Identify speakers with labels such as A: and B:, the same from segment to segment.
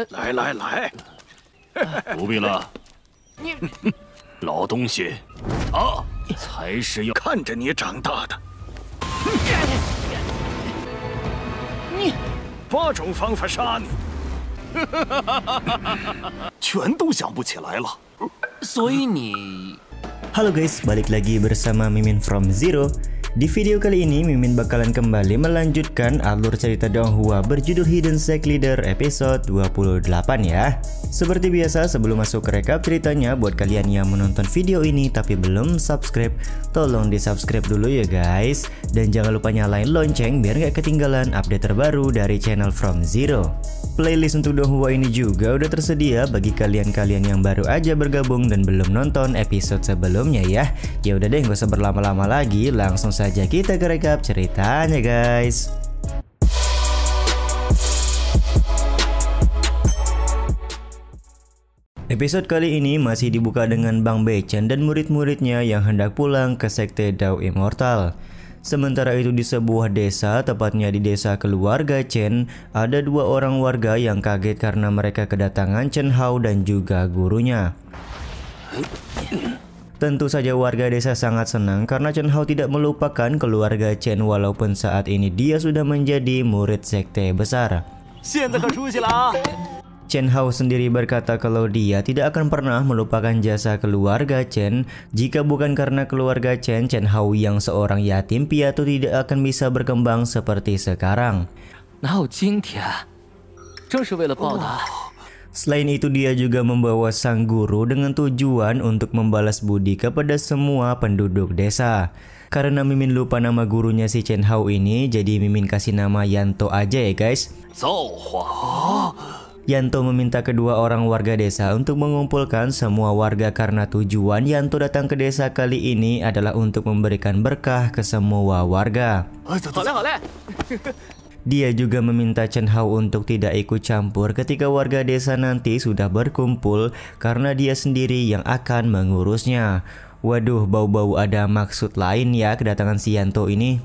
A: 来来来，
B: 不必了。老东西，啊，才是要
A: 看着你长大的。
C: 你
A: 8种方法杀你，
D: 全都想不起来了。
C: 所以你
E: Halo guys, balik lagi bersama Mimin from Zero. Di video kali ini Mimin bakalan kembali melanjutkan alur cerita Donghua berjudul Hidden Sect Leader episode 28 ya. Seperti biasa sebelum masuk ke rekap ceritanya, buat kalian yang menonton video ini tapi belum subscribe, tolong di subscribe dulu ya guys. Dan jangan lupa nyalain lonceng biar gak ketinggalan update terbaru dari channel From Zero. Playlist untuk Donghua ini juga udah tersedia bagi kalian-kalian yang baru aja bergabung dan belum nonton episode sebelumnya ya. Ya udah deh, gak usah berlama-lama lagi, langsung saja kita ke rekap ceritanya guys. Episode kali ini masih dibuka dengan Bang Bechen dan murid-muridnya yang hendak pulang ke sekte Dao Immortal. Sementara itu di sebuah desa, tepatnya di desa keluarga Chen, ada dua orang warga yang kaget karena mereka kedatangan Chen Hao dan juga gurunya. Tentu saja warga desa sangat senang karena Chen Hao tidak melupakan keluarga Chen walaupun saat ini dia sudah menjadi murid sekte besar. Chen Hao sendiri berkata kalau dia tidak akan pernah melupakan jasa keluarga Chen. Jika bukan karena keluarga Chen, Chen Hao yang seorang yatim piatu tidak akan bisa berkembang seperti sekarang. Selain itu dia juga membawa sang guru dengan tujuan untuk membalas budi kepada semua penduduk desa. Karena Mimin lupa nama gurunya si Chen Hao ini, jadi Mimin kasih nama Yanto aja ya guys. Yanto meminta kedua orang warga desa untuk mengumpulkan semua warga karena tujuan Yanto datang ke desa kali ini adalah untuk memberikan berkah ke semua warga. Dia juga meminta Chen Hao untuk tidak ikut campur ketika warga desa nanti sudah berkumpul karena dia sendiri yang akan mengurusnya. Waduh, bau-bau ada maksud lain ya kedatangan si Yanto ini.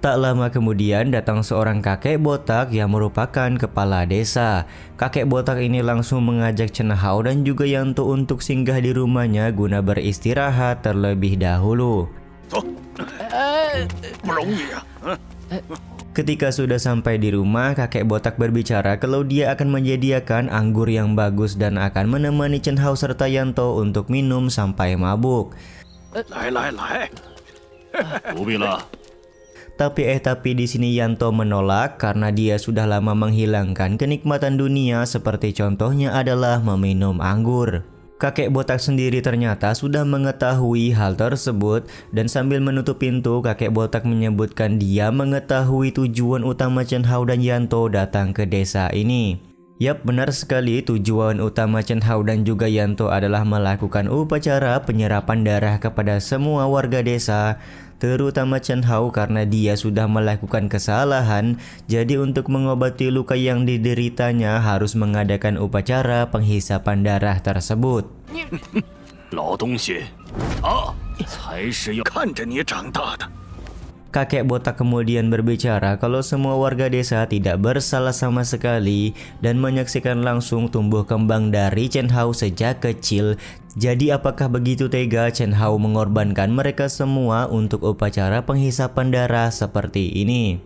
E: Tak lama kemudian datang seorang kakek botak yang merupakan kepala desa. Kakek botak ini langsung mengajak Chen Hao dan juga Yanto untuk singgah di rumahnya guna beristirahat terlebih dahulu. Ketika sudah sampai di rumah, kakek botak berbicara kalau dia akan menyediakan anggur yang bagus dan akan menemani Chen Hao serta Yanto untuk minum sampai mabuk. Tapi di sini Yanto menolak karena dia sudah lama menghilangkan kenikmatan dunia seperti contohnya adalah meminum anggur. Kakek botak sendiri ternyata sudah mengetahui hal tersebut dan sambil menutup pintu kakek botak menyebutkan dia mengetahui tujuan utama Chen Hao dan Yanto datang ke desa ini. Yap, benar sekali, tujuan utama Chen Hao dan juga Yanto adalah melakukan upacara penyerapan darah kepada semua warga desa, terutama Chen Hao karena dia sudah melakukan kesalahan. Jadi untuk mengobati luka yang dideritanya harus mengadakan upacara penghisapan darah tersebut. Kakek botak kemudian berbicara kalau semua warga desa tidak bersalah sama sekali dan menyaksikan langsung tumbuh kembang dari Chen Hao sejak kecil. Jadi apakah begitu tega Chen Hao mengorbankan mereka semua untuk upacara penghisapan darah seperti ini?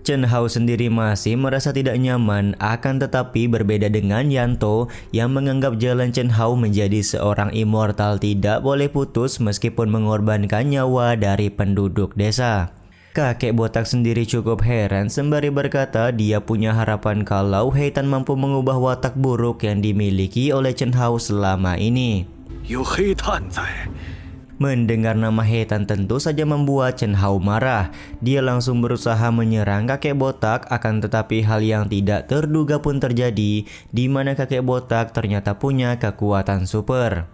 E: Chen Hao sendiri masih merasa tidak nyaman, akan tetapi berbeda dengan Yanto yang menganggap jalan Chen Hao menjadi seorang immortal tidak boleh putus meskipun mengorbankan nyawa dari penduduk desa. Kakek botak sendiri cukup heran sembari berkata dia punya harapan kalau Heitan mampu mengubah watak buruk yang dimiliki oleh Chen Hao selama ini. Mendengar nama Heitan tentu saja membuat Chen Hao marah. Dia langsung berusaha menyerang kakek botak, akan tetapi hal yang tidak terduga pun terjadi, di mana kakek botak ternyata punya kekuatan super.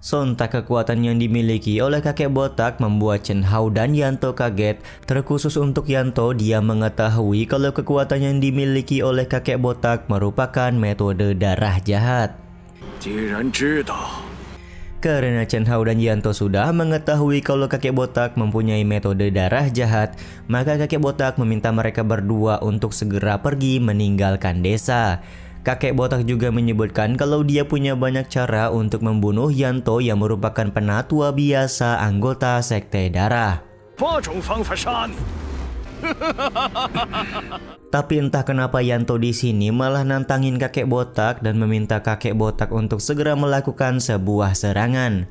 E: Sontak kekuatan yang dimiliki oleh kakek botak membuat Chen Hao dan Yanto kaget. Terkhusus untuk Yanto, dia mengetahui kalau kekuatan yang dimiliki oleh kakek botak merupakan metode darah jahat. Karena Chen Hao dan Yanto sudah mengetahui kalau kakek botak mempunyai metode darah jahat, maka kakek botak meminta mereka berdua untuk segera pergi meninggalkan desa. Kakek botak juga menyebutkan kalau dia punya banyak cara untuk membunuh Yanto yang merupakan penatua biasa anggota sekte darah. Tapi entah kenapa Yanto di sini malah nantangin kakek botak dan meminta kakek botak untuk segera melakukan sebuah serangan.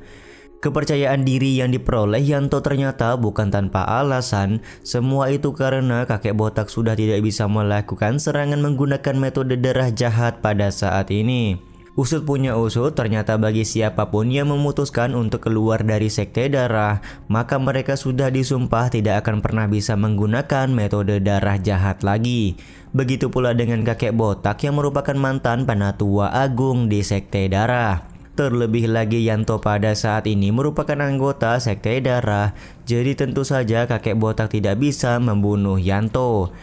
E: Kepercayaan diri yang diperoleh Yanto ternyata bukan tanpa alasan. Semua itu karena kakek botak sudah tidak bisa melakukan serangan menggunakan metode darah jahat pada saat ini. Usut punya usut, ternyata bagi siapapun yang memutuskan untuk keluar dari sekte darah, maka mereka sudah disumpah tidak akan pernah bisa menggunakan metode darah jahat lagi. Begitu pula dengan kakek botak yang merupakan mantan penatua agung di sekte darah. Terlebih lagi Yanto pada saat ini merupakan anggota sekte darah, jadi tentu saja kakek botak tidak bisa membunuh Yanto.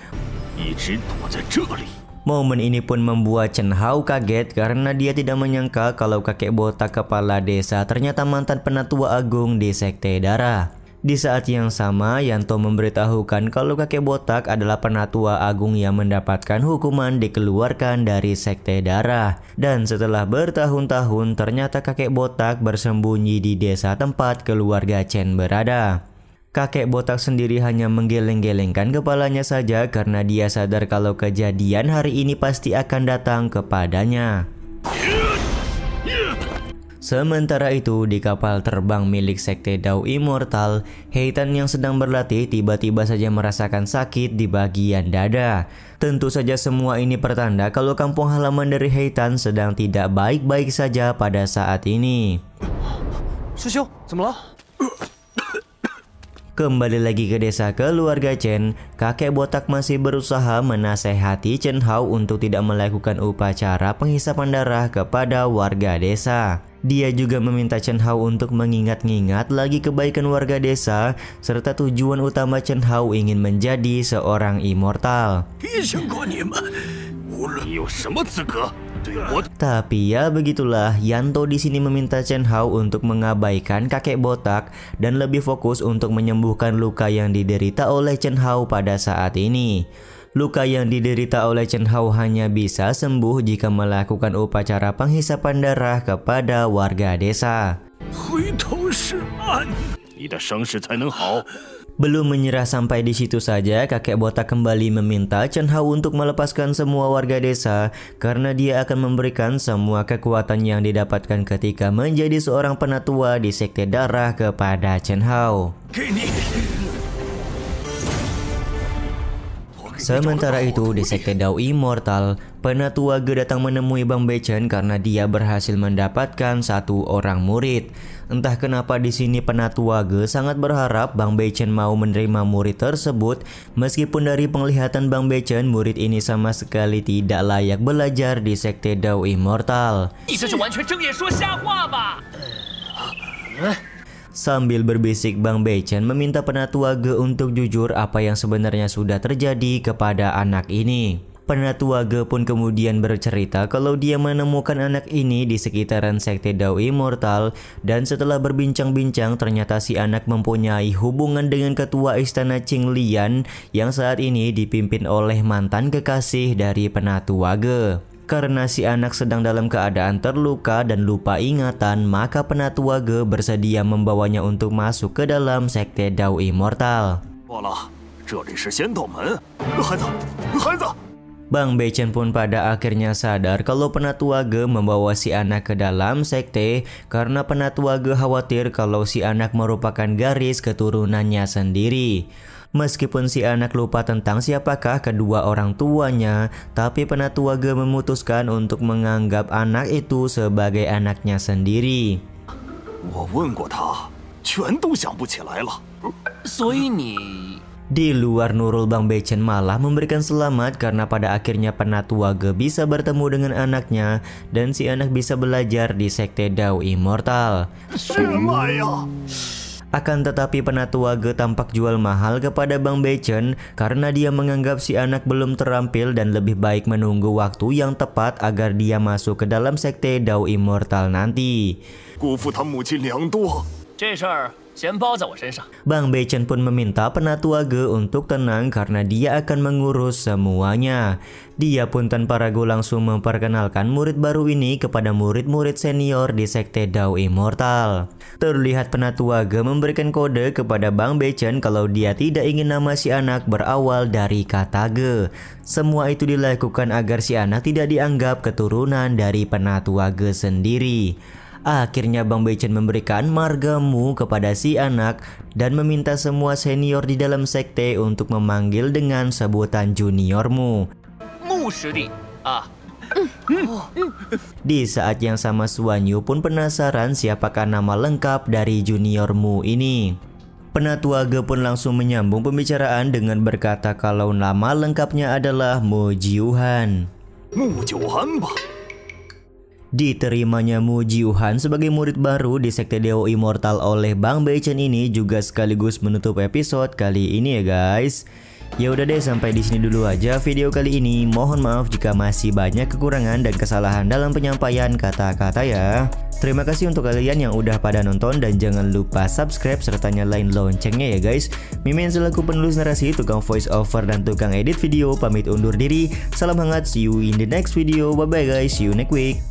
E: Momen ini pun membuat Chen Hao kaget karena dia tidak menyangka kalau kakek botak kepala desa ternyata mantan penatua agung di sekte darah. Di saat yang sama, Yanto memberitahukan kalau kakek botak adalah penatua agung yang mendapatkan hukuman dikeluarkan dari sekte darah. Dan setelah bertahun-tahun, ternyata kakek botak bersembunyi di desa tempat keluarga Chen berada. Kakek botak sendiri hanya menggeleng-gelengkan kepalanya saja karena dia sadar kalau kejadian hari ini pasti akan datang kepadanya. Sementara itu, di kapal terbang milik sekte Dao Immortal, Heitan yang sedang berlatih tiba-tiba saja merasakan sakit di bagian dada. Tentu saja semua ini pertanda kalau kampung halaman dari Heitan sedang tidak baik-baik saja pada saat ini. Kembali lagi ke desa keluarga Chen, kakek botak masih berusaha menasehati Chen Hao untuk tidak melakukan upacara penghisapan darah kepada warga desa. Dia juga meminta Chen Hao untuk mengingat-ingat lagi kebaikan warga desa, serta tujuan utama Chen Hao ingin menjadi seorang immortal. Tapi ya begitulah, Yanto di sini meminta Chen Hao untuk mengabaikan kakek botak dan lebih fokus untuk menyembuhkan luka yang diderita oleh Chen Hao pada saat ini. Luka yang diderita oleh Chen Hao hanya bisa sembuh jika melakukan upacara penghisapan darah kepada warga desa. Belum menyerah sampai di situ saja, kakek botak kembali meminta Chen Hao untuk melepaskan semua warga desa karena dia akan memberikan semua kekuatan yang didapatkan ketika menjadi seorang penatua di sekte darah kepada Chen Hao. Sementara itu, di sekte Dao Immortal, penatua Ge datang menemui Bang Beichen karena dia berhasil mendapatkan satu orang murid. Entah kenapa di sini penatua Ge sangat berharap Bang Beichen mau menerima murid tersebut, meskipun dari penglihatan Bang Beichen murid ini sama sekali tidak layak belajar di sekte Dao Immortal. Sambil berbisik, Bang Beichen meminta penatua Ge untuk jujur apa yang sebenarnya sudah terjadi kepada anak ini. Penatua Ge pun kemudian bercerita kalau dia menemukan anak ini di sekitaran sekte Dao Immortal, dan setelah berbincang-bincang ternyata si anak mempunyai hubungan dengan ketua istana Qinglian yang saat ini dipimpin oleh mantan kekasih dari penatua Ge. Karena si anak sedang dalam keadaan terluka dan lupa ingatan, maka penatua Ge bersedia membawanya untuk masuk ke dalam sekte Dao Immortal. Bang Beichen pun pada akhirnya sadar kalau penatua Ge membawa si anak ke dalam sekte karena penatua Ge khawatir kalau si anak merupakan garis keturunannya sendiri. Meskipun si anak lupa tentang siapakah kedua orang tuanya, tapi penatua Ge memutuskan untuk menganggap anak itu sebagai anaknya sendiri. Di luar Nurul, Bang Beichen malah memberikan selamat karena pada akhirnya penatua Ge bisa bertemu dengan anaknya dan si anak bisa belajar di sekte Dao Immortal. Akan tetapi Penatua Ge tampak jual mahal kepada Bang Bechen karena dia menganggap si anak belum terampil dan lebih baik menunggu waktu yang tepat agar dia masuk ke dalam sekte Dao Immortal nanti.
D: 辜负他母亲良多。
C: 这事儿先包在我身上。
E: Bang Bechen pun meminta Penatua Ge untuk tenang karena dia akan mengurus semuanya. Dia pun tanpa ragu langsung memperkenalkan murid baru ini kepada murid-murid senior di sekte Dao Immortal. Terlihat Penatua Ge memberikan kode kepada Bang Bechen kalau dia tidak ingin nama si anak berawal dari kata Ge. Semua itu dilakukan agar si anak tidak dianggap keturunan dari Penatua Ge sendiri. Akhirnya Bang Bechen memberikan marga Mu kepada si anak dan meminta semua senior di dalam sekte untuk memanggil dengan sebutan junior Mu.
C: 木师弟啊，
E: Di saat yang sama Suan Yu pun penasaran siapakah nama lengkap dari junior Mu ini. Penatua Ge pun langsung menyambung pembicaraan dengan berkata kalau nama lengkapnya adalah Mu Jiuhan.
D: 木九寒吧。
E: Diterimanya Mu Jiuhan sebagai murid baru di sekte Dao Immortal oleh Bang Bechen ini juga sekaligus menutup episode kali ini ya guys. Ya udah deh, sampai di sini dulu aja video kali ini. Mohon maaf jika masih banyak kekurangan dan kesalahan dalam penyampaian kata-kata ya. Terima kasih untuk kalian yang udah pada nonton dan jangan lupa subscribe serta nyalain loncengnya ya guys. Mimin selaku penulis narasi, tukang voice over dan tukang edit video pamit undur diri. Salam hangat, see you in the next video. Bye bye guys, see you next week.